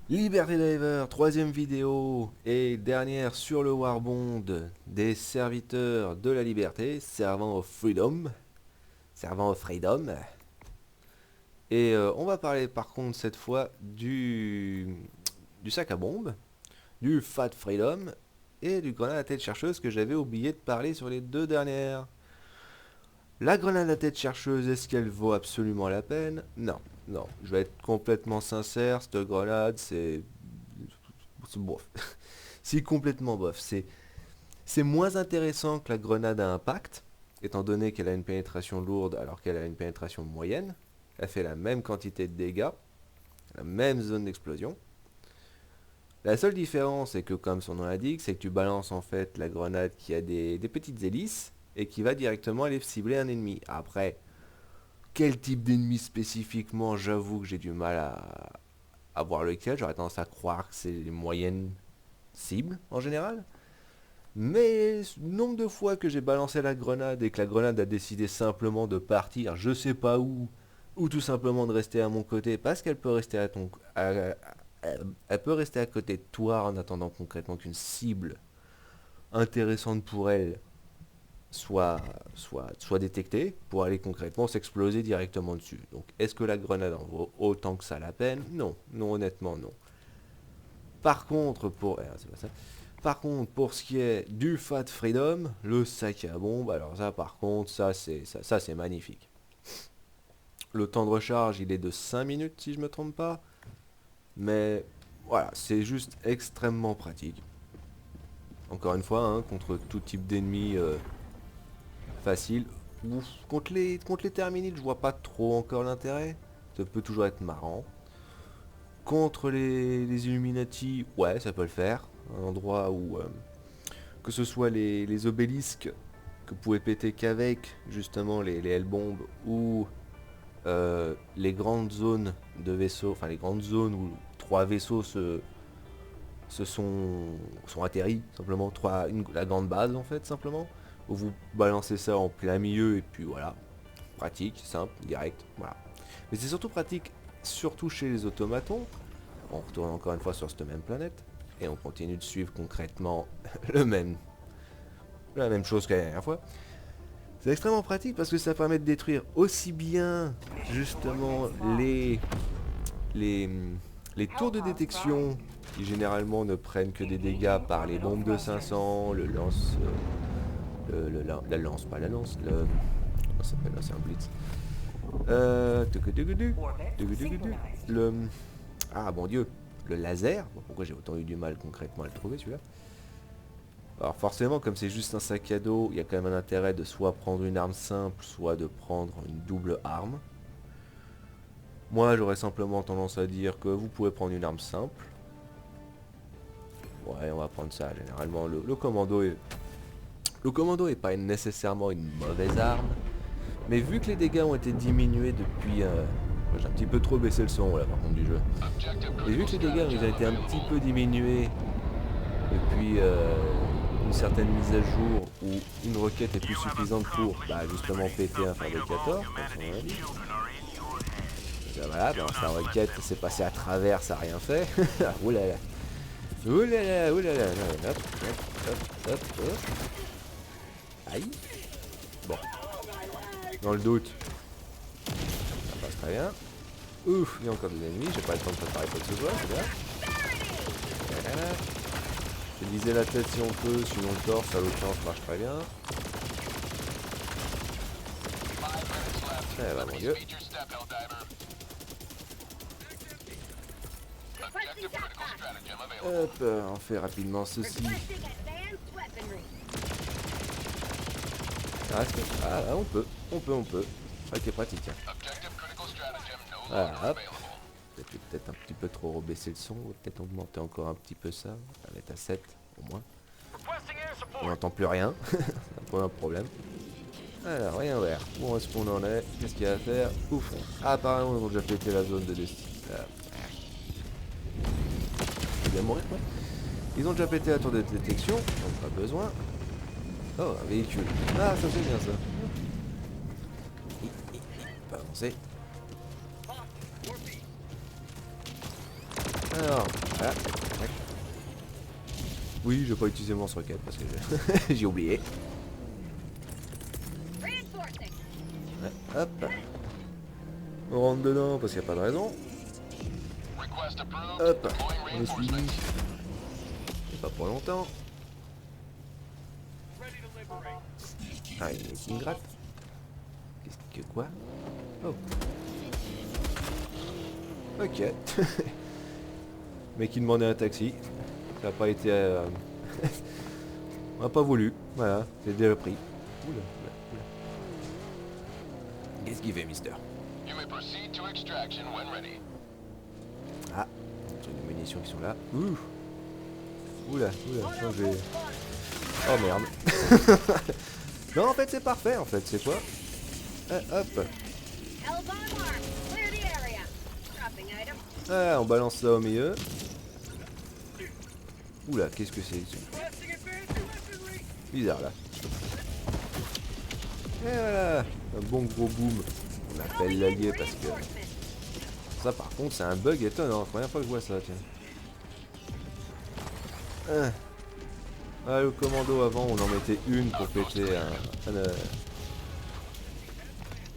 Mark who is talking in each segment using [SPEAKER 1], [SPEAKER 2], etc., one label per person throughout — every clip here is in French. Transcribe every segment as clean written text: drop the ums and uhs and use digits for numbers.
[SPEAKER 1] Liberty Diver, troisième vidéo et dernière sur le Warbond des serviteurs de la liberté, servant au Freedom, servant au Freedom. Et on va parler par contre cette fois du sac à bombe, du Fat Freedom et du grenade à tête chercheuse que j'avais oublié de parler sur les deux dernières. La grenade à tête chercheuse, est-ce qu'elle vaut absolument la peine? Non, non, je vais être complètement sincère, cette grenade c'est bof. C'est complètement bof. C'est moins intéressant que la grenade à impact, étant donné qu'elle a une pénétration lourde alors qu'elle a une pénétration moyenne. Elle fait la même quantité de dégâts, la même zone d'explosion. La seule différence, c'est que comme son nom l'indique, c'est que tu balances en fait la grenade qui a des petites hélices et qui va directement aller cibler un ennemi. Après, quel type d'ennemi spécifiquement, j'avoue que j'ai du mal à voir lequel. J'aurais tendance à croire que c'est les moyennes cibles en général. Mais nombre de fois que j'ai balancé la grenade et que la grenade a décidé simplement de partir, je sais pas où, ou tout simplement de rester à mon côté, parce qu'elle peut rester elle peut rester à côté de toi en attendant concrètement qu'une cible intéressante pour elle soit détectée pour aller concrètement s'exploser directement dessus. Donc est-ce que la grenade en vaut autant que ça la peine? Non, non honnêtement non. Par contre, c'est pas ça. Par contre, pour ce qui est du Fat Freedom, le sac à bombe, alors ça par contre, ça c'est magnifique. Le temps de recharge, il est de 5 minutes si je me trompe pas. Mais voilà, c'est juste extrêmement pratique. Encore une fois, hein, contre tout type d'ennemis facile. Ouf, contre les terminites, je vois pas trop encore l'intérêt. Ça peut toujours être marrant. Contre les Illuminati, ouais, ça peut le faire. Un endroit où que ce soit les obélisques que vous pouvez péter qu'avec justement les L-bombes ou les grandes zones de vaisseaux, enfin les grandes zones où trois vaisseaux sont atterris, simplement la grande base en fait, simplement, où vous balancez ça en plein milieu et puis voilà, pratique, simple, direct, voilà. Mais c'est surtout pratique, surtout chez les automatons. On retourne encore une fois sur cette même planète et on continue de suivre concrètement le même la même chose que la dernière fois. C'est extrêmement pratique parce que ça permet de détruire aussi bien justement les, les tours de détection qui généralement ne prennent que des dégâts par les bombes de 500, le lance, la lance, pas la lance, comment ça s'appelle là, c'est un blitz. Le, ah bon Dieu, le laser. Bon, pourquoi j'ai autant eu du mal concrètement à le trouver celui-là? Alors forcément, comme c'est juste un sac à dos, il y a quand même un intérêt de soit prendre une arme simple, soit de prendre une double arme. Moi, j'aurais simplement tendance à dire que vous pouvez prendre une arme simple. Ouais, on va prendre ça. Généralement, le commando est pas nécessairement une mauvaise arme. Mais vu que les dégâts ont été diminués depuis... j'ai un petit peu trop baissé le son là par contre du jeu. Et vu que les dégâts ils ont été un petit peu diminués depuis une certaine mise à jour où une requête est plus suffisante pour justement péter un fabricator, comme son nom l'indique. Voilà, dans sa requête, c'est passé à travers, ça a rien fait. Oulala. Oulala, oulala. Hop, hop, hop, hop. Aïe. Bon. Dans le doute. Ça passe très bien. Ouf, il y a encore des ennemis, j'ai pas le temps de préparer quoi que ce soit, c'est bien. Voilà. Je vais viser la tête si on peut, sinon le torse à l'occurrence marche très bien. Eh bah mon dieu. Hop, on fait rapidement ceci. Ah, on peut. Ok, pratique. Voilà, hop. Peut-être un petit peu trop rebaisser le son, peut-être augmenter encore un petit peu ça. On va mettre à 7 au moins. On n'entend plus rien, c'est un peu un problème. Alors, rien vert. Où est-ce qu'on en est? Qu'est-ce qu'il y a à faire? Ouf. Ah, apparemment, ils ont déjà pété la zone de destination. Je vais bien mourir, quoi. Ils ont déjà pété la tour de détection, donc pas besoin. Oh, un véhicule. Ah, ça c'est bien ça. Pas avancer. Alors, voilà. Oui, je vais pas utiliser mon lance-roquette parce que j'ai oublié. Ouais, hop. On rentre dedans parce qu'il n'y a pas de raison. Hop, on est suivi. C'est pas pour longtemps. Ah, il me gratte. Qu'est-ce que quoi? Oh. Ok. Mais qui demandait un taxi. Ça n'a pas été... on n'a pas voulu. Voilà, c'est déjà pris. Oula, oula, oula. Qu'est-ce qu'il fait, mister? Ah, des munitions qui sont là. Ouh. Oula, oula, non, je vais... Oh merde. Non, en fait, c'est parfait, en fait, c'est quoi? Hop. Ah, on balance ça au milieu. Oula, qu'est-ce que c'est? Bizarre, là. Et voilà, un bon gros boom. On appelle l'allié parce que... Ça, par contre, c'est un bug étonnant. Première fois que je vois ça, tiens. Ah, le commando avant, on en mettait une pour péter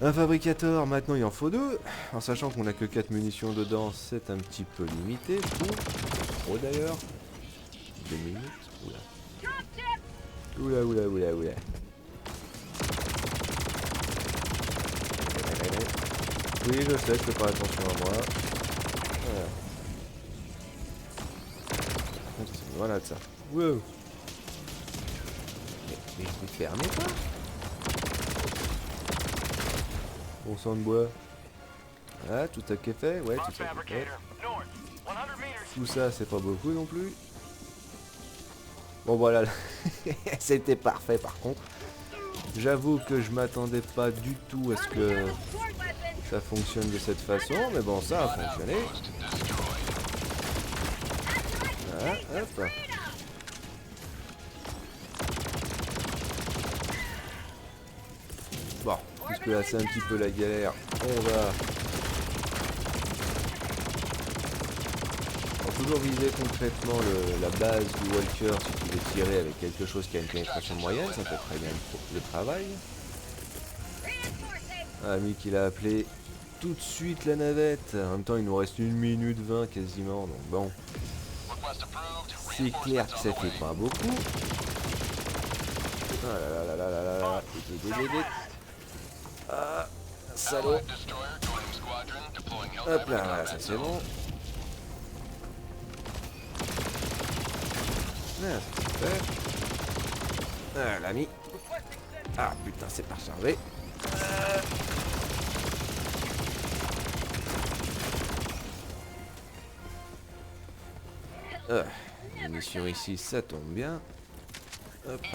[SPEAKER 1] un fabricateur. Maintenant, il en faut deux. En sachant qu'on a que 4 munitions dedans, c'est un petit peu limité, je trouve. Oh, d'ailleurs. 2 minutes. Oula. Oula, oula, oula, oula. Oui, je sais, je fais pas attention à moi. Voilà. Voilà de ça. Wow. Mais vous fermez pas. Bon sang de bois. Voilà, tout à fait. Ouais, tout à fait. Tout ça, c'est pas beaucoup non plus. Bon voilà, c'était parfait par contre. J'avoue que je m'attendais pas du tout à ce que ça fonctionne de cette façon, mais bon, ça a fonctionné. Voilà, hop. Bon, puisque là c'est un petit peu la galère, on va toujours viser concrètement la base du walker si tu veux tirer avec quelque chose qui a une pénétration moyenne, ça fait très bien le travail. Ami qui l'a appelé tout de suite la navette. En même temps il nous reste 1 minute 20 quasiment, donc bon. C'est clair que ça fait pas beaucoup. Ah là là là là là là. Ah, salaud. Hop là, voilà, ça c'est bon. Ah, super. Ah, l'ami. Ah, putain, c'est pas rechargé. La mission ici, ça tombe bien. Hop.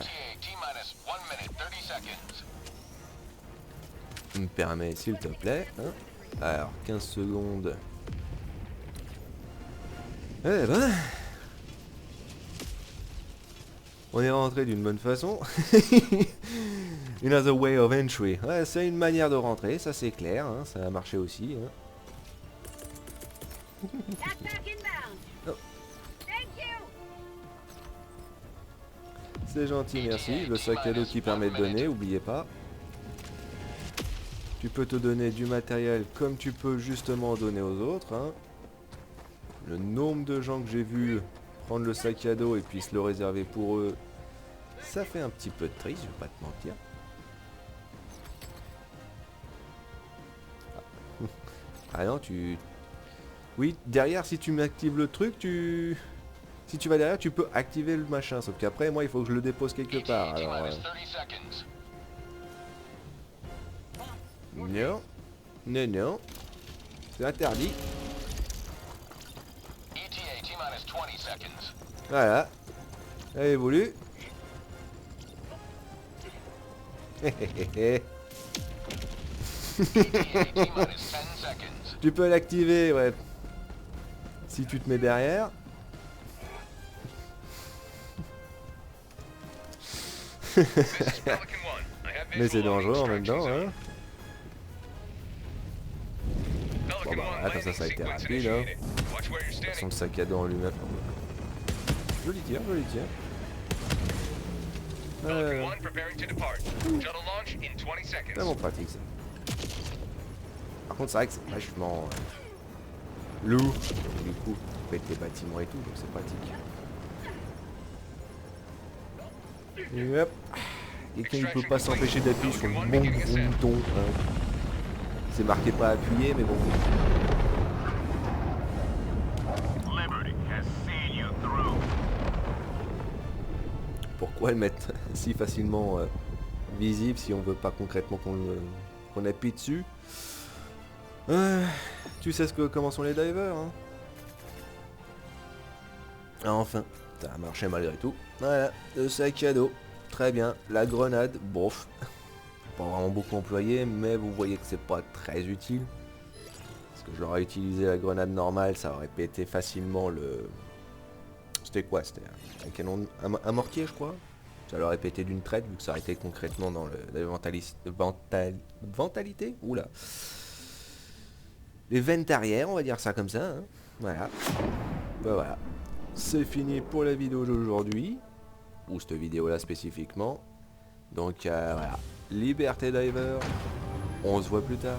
[SPEAKER 1] Me permet, s'il te plaît. Hein. Alors, 15 secondes. Eh ben... On est rentré d'une bonne façon. Another way of entry. Ouais, c'est une manière de rentrer, ça c'est clair. Hein, ça a marché aussi. Hein. Oh. C'est gentil, merci. Le sac à dos qui permet de donner, oubliez pas. Tu peux te donner du matériel comme tu peux justement donner aux autres. Hein. Le nombre de gens que j'ai vu prendre le sac à dos et puis se le réserver pour eux, ça fait un petit peu de triste, je vais pas te mentir. Ah non, tu... Oui, derrière, si tu m'actives le truc, tu... Si tu vas derrière, tu peux activer le machin. Sauf qu'après, moi, il faut que je le dépose quelque part. Alors... Non. Non, non. C'est interdit. Voilà. Elle évolue. Tu peux l'activer, ouais. Si tu te mets derrière. Mais c'est dangereux en même temps, hein. Bon bah voilà, comme ça a été rapide, hein. De toute façon, le sac à dos en lui-même. Joli tir, joli tir. Vraiment pratique ça. Par contre, c'est vrai que c'est vachement lourd. Du coup, on pète les bâtiments et tout, donc c'est pratique. Et hop. Quelqu'un il peut pas s'empêcher d'appuyer sur le bon bouton. Hein. C'est marqué pas appuyé, mais bon. Pourquoi le mettre si facilement visible si on veut pas concrètement qu'on appuie dessus? Tu sais comment sont les divers, hein? Ah, enfin, ça a marché malgré tout. Voilà, le sac à dos. Très bien. La grenade, bof. Pas vraiment beaucoup employé, mais vous voyez que c'est pas très utile. Parce que j'aurais utilisé la grenade normale, ça aurait pété facilement le... C'était quoi? C'était un canon... Un mortier, je crois. Ça l'aurait pété d'une traite, vu que ça aurait été concrètement dans la ventalité. Oula. Les veines arrière, on va dire ça comme ça. Hein. Voilà. Ben voilà. C'est fini pour la vidéo d'aujourd'hui. Ou cette vidéo là spécifiquement. Donc voilà. Liberté Diver. On se voit plus tard.